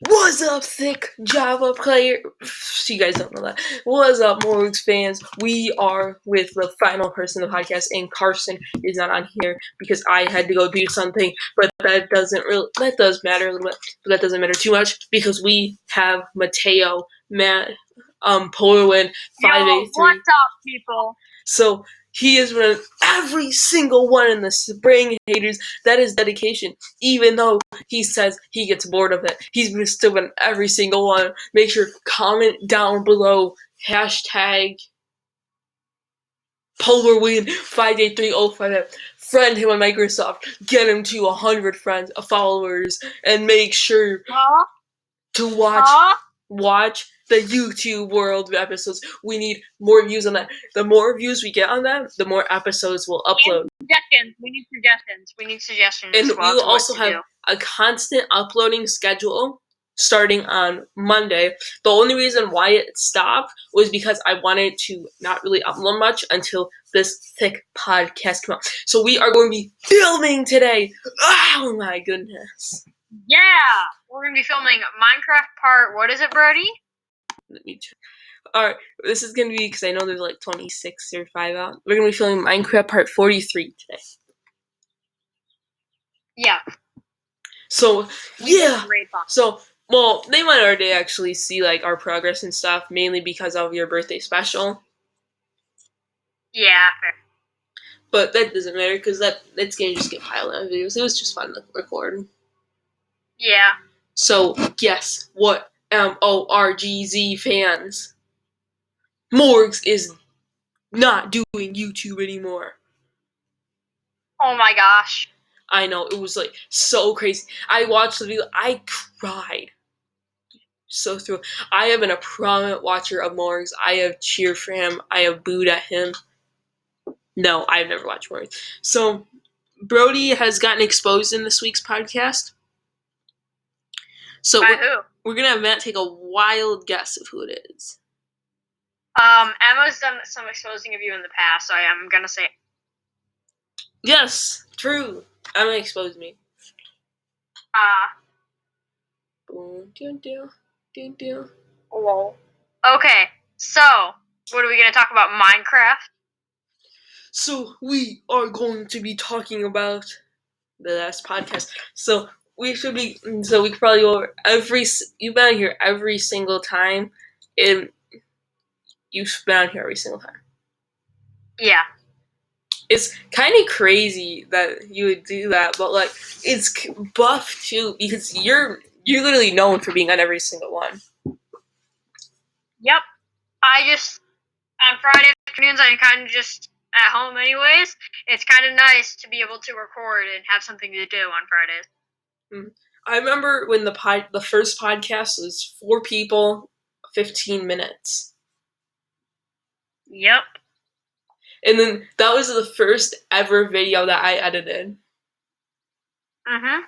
What's up, thick Java player? You guys don't know that. What's up, Morgs fans? We are with the final person of the podcast, and Carson is not on here because I had to go do something. But that does matter a little bit, but that doesn't matter too much because we have Mateo, Matt, Polarwind, 583. What's up, people? So he is running every single one in the spring, haters. That is dedication. Even though he says he gets bored of it, he's been still running every single one. Make sure comment down below hashtag PolarWin583058. Friend him on Microsoft. Get him to 100 friends, followers, and make sure to watch the YouTube World episodes. We need more views on that. The more views we get on that, the more episodes we'll upload. And suggestions. We need suggestions. And we will also have a constant uploading schedule starting on Monday. The only reason why it stopped was because I wanted to not really upload much until this thick podcast came out. So we are going to be filming today. Oh my goodness. Yeah! We're going to be filming Minecraft part, what is it, Brody? Let me check. Alright, this is going to be, because I know there's like 26 or 5 out. We're going to be filming Minecraft part 43 today. Yeah. So, yeah. So, well, they might already actually see like our progress and stuff, mainly because of your birthday special. Yeah. But that doesn't matter, because that's going to just get piled on videos. It was just fun to record. Yeah. So, guess what, MORGZ fans? Morgs is not doing YouTube anymore. Oh my gosh. I know, it was like so crazy. I watched the video, I cried. So through. I have been a prominent watcher of Morgs. I have cheered for him. I have booed at him. No, I've never watched Morgs. So, Brody has gotten exposed in this week's podcast. So By who? We're gonna have Matt take a wild guess of who it is. Emma's done some exposing of you in the past, so I'm gonna say. Yes, true. Emma exposed me. Okay, so what are we gonna talk about? Minecraft. So we are going to be talking about the last podcast. So we could probably go over you've been on here every single time, and you've been on here every single time. Yeah. It's kind of crazy that you would do that, but like it's buff too because you're literally known for being on every single one. Yep. On Friday afternoons, I'm kind of just at home anyways. It's kind of nice to be able to record and have something to do on Fridays. I remember when the first podcast was 4 people, 15 minutes. Yep. And then that was the first ever video that I edited. Mhm.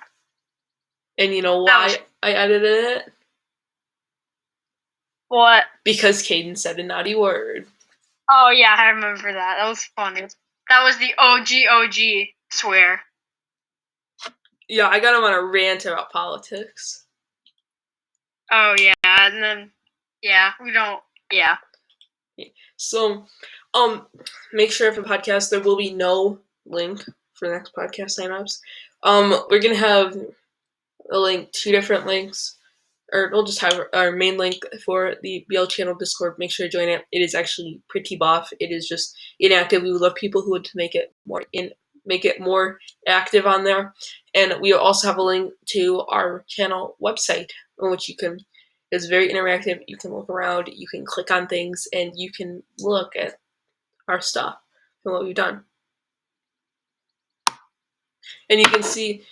And you know why I edited it? What? Because Caden said a naughty word. Oh yeah, I remember that. That was funny. That was the OG swear. Yeah, I got him on a rant about politics. Oh yeah, and then we don't. Yeah. So, make sure for the podcast there will be no link for the next podcast signups. We're gonna have a link, 2 different links, or we'll just have our main link for the BL channel Discord. Make sure to join it. It is actually pretty buff. It is just inactive. We would love people who would make it more active on there. And we also have a link to our channel website, in which it's very interactive. You can look around, you can click on things, and you can look at our stuff and what we've done. And you can see,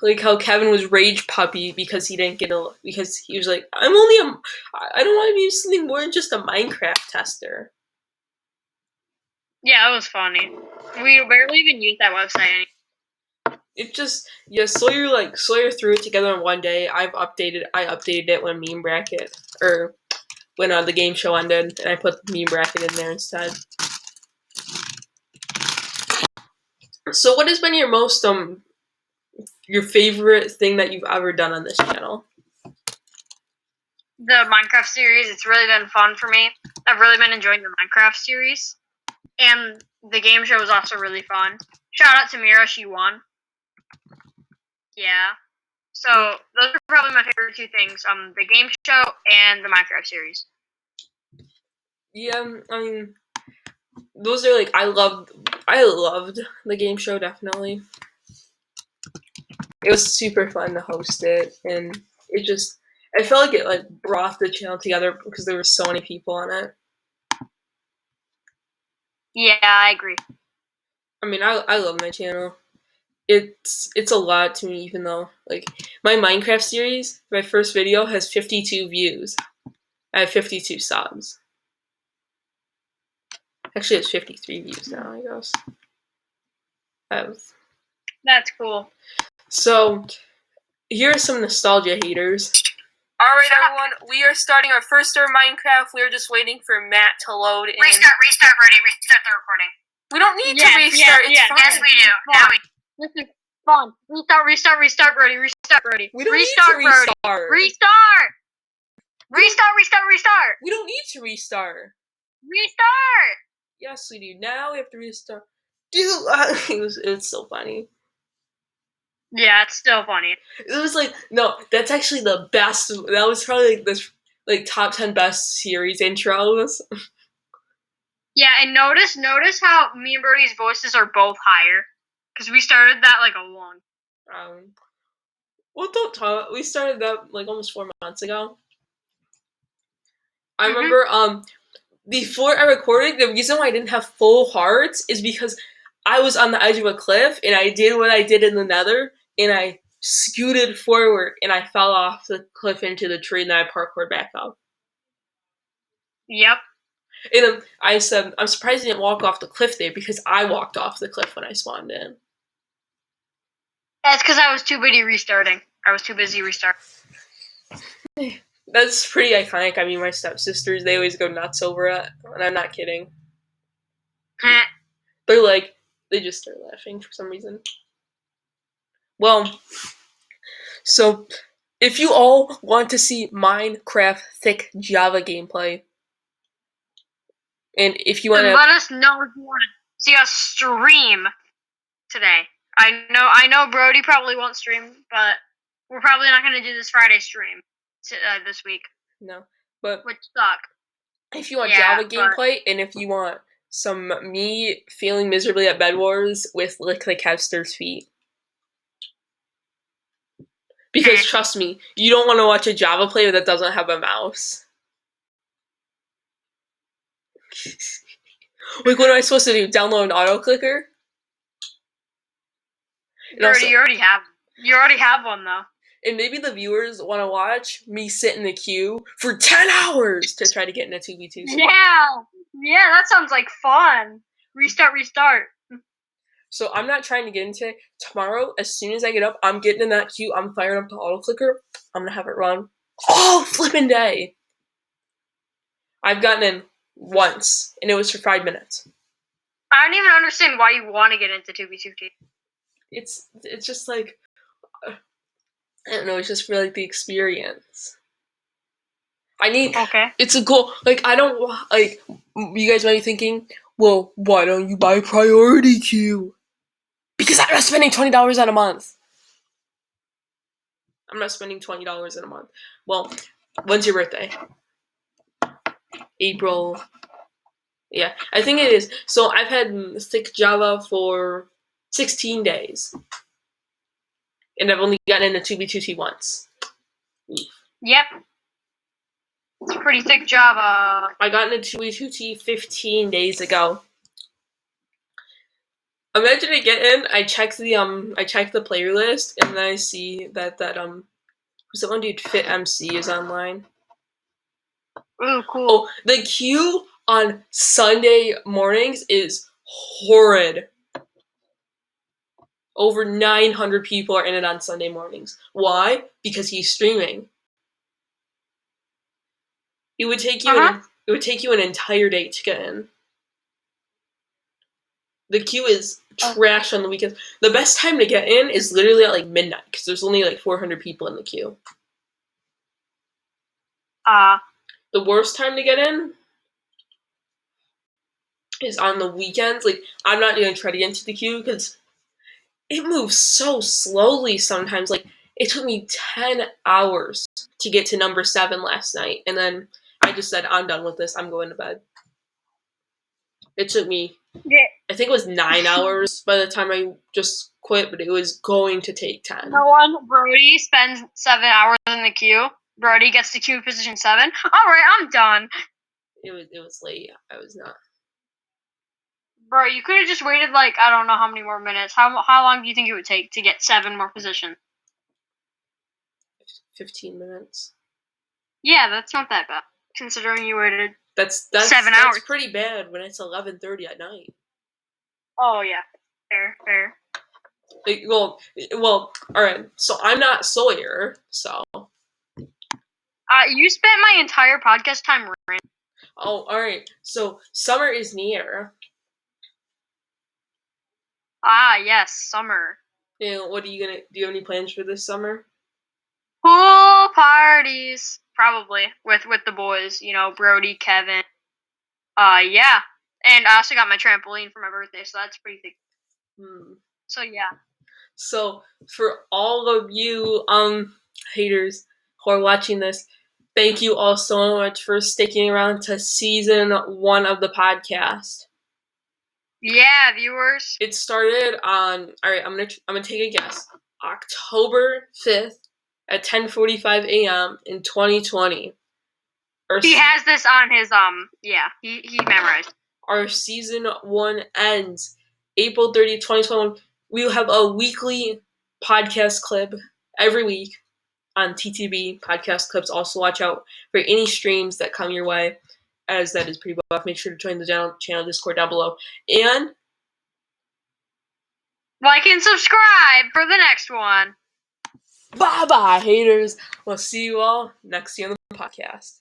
like how Kevin was rage puppy because he didn't get because he was like, I don't want to be something more than just a Minecraft tester. Yeah, it was funny. We barely even used that website anymore. It just, Sawyer threw it together in one day. I updated it when meme bracket, or when the game show ended, and I put the meme bracket in there instead. So what has been your favorite thing that you've ever done on this channel? The Minecraft series, it's really been fun for me. I've really been enjoying the Minecraft series. And the game show was also really fun. Shout out to Mira, she won. Yeah. So those are probably my favorite 2 things. The game show and the Minecraft series. Yeah, I mean, those are I loved the game show, definitely. It was super fun to host it, and I felt like it brought the channel together because there were so many people on it. Yeah, I agree. I mean, I love my channel. It's a lot to me, even though my Minecraft series, my first video has 52 views. I have 52 subs. Actually, it's 53 views now, I guess. That's cool. So, here are some nostalgia haters. Alright, everyone, we are starting our first server Minecraft. We're just waiting for Matt to load in. Restart, Brady. Restart the recording. We don't need to restart. It's fine. Yes, we do. Now this is fun. Restart, Brody. Restart, Brody. We don't restart, need to restart. Restart. Restart. We don't need to restart. Restart. Yes, we do. Now we have to restart. Dude, it was so funny. Yeah, it's still funny. It was no, that's actually the best. That was probably this top 10 best series intros. Yeah, and notice how me and Brody's voices are both higher, because we started that a long. Well, don't talk. We started that almost 4 months ago. I remember before I recorded, the reason why I didn't have full hearts is because I was on the edge of a cliff and I did what I did in the Nether, and I scooted forward and I fell off the cliff into the tree and then I parkoured back up. Yep. And I said, I'm surprised I didn't walk off the cliff there because I walked off the cliff when I spawned in. That's because I was too busy restarting. That's pretty iconic. I mean, my stepsisters, they always go nuts over it, and I'm not kidding. They just start laughing for some reason. Well, so if you all want to see Minecraft thick Java gameplay, and if you want to let us know if you want to see us stream today. I know Brody probably won't stream, but we're probably not going to do this Friday stream this week. No, but which suck. If you want Java gameplay, and if you want some me failing miserably at Bed Wars with Lick the Kevster's feet. Because trust me, you don't want to watch a Java player that doesn't have a mouse. What am I supposed to do? Download an auto clicker? You already have. You already have one, though. And maybe the viewers want to watch me sit in the queue for 10 hours to try to get in a 2v2. Yeah, that sounds like fun. Restart. So I'm not trying to get into it. Tomorrow, as soon as I get up, I'm getting in that queue. I'm firing up the auto clicker. I'm going to have it run all flipping day. I've gotten in once, and it was for 5 minutes. I don't even understand why you want to get into 2v2T. It's just like, I don't know, it's just for like the experience. It's a goal. Like, I don't, like, you guys might be thinking, well, why don't you buy priority queue? Because I'm not spending $20 in a month. I'm not spending $20 in a month. Well, when's your birthday? April. Yeah, I think it is. So I've had thick Java for 16 days. And I've only gotten into 2v2T once. Yep. It's pretty thick Java. I got into 2v2T 15 days ago. Imagine I get in, I check the player list, and then I see that who's that one dude, Fit MC, is online. Ooh, cool. Oh, the queue on Sunday mornings is horrid. Over 900 people are in it on Sunday mornings. Why? Because he's streaming. It would take you an entire day to get in. The queue is trash on the weekends. The best time to get in is literally at like midnight because there's only like 400 people in the queue. The worst time to get in is on the weekends. Like, I'm not going to try to get into the queue because it moves so slowly sometimes. Like, it took me 10 hours to get to number 7 last night. And then I just said, I'm done with this. I'm going to bed. It took me, I think it was 9 hours by the time I just quit, but it was going to take 10. No one, Brody spends 7 hours in the queue. Brody gets to queue position 7. All right, I'm done. It was late. I was not. Bro, you could have just waited like I don't know how many more minutes. How long do you think it would take to get 7 more positions? 15 minutes. Yeah, that's not that bad considering you waited. That's 7 hours. That's pretty bad when it's 11:30 at night. Oh yeah, fair. Like, well, all right. So I'm not Sawyer. So. You spent my entire podcast time ranting. Oh, all right. So summer is near. Yes, summer. And what are you gonna? Do you have any plans for this summer? Pool parties, probably with the boys. You know, Brody, Kevin. Yeah, and I also got my trampoline for my birthday, so that's pretty big. So yeah. So for all of you haters who are watching this, thank you all so much for sticking around to season 1 of the podcast. Yeah, viewers. It started on, all right, I'm gonna take a guess. October 5th at 10:45 a.m. in 2020. He has this on his he memorized. Our season 1 ends April 30th, 2021. We will have a weekly podcast clip every week on TTB podcast clips. Also, watch out for any streams that come your way, as that is pretty buff. Make sure to join the channel Discord down below. And like and subscribe for the next one. Bye-bye, haters. We'll see you all next year on the podcast.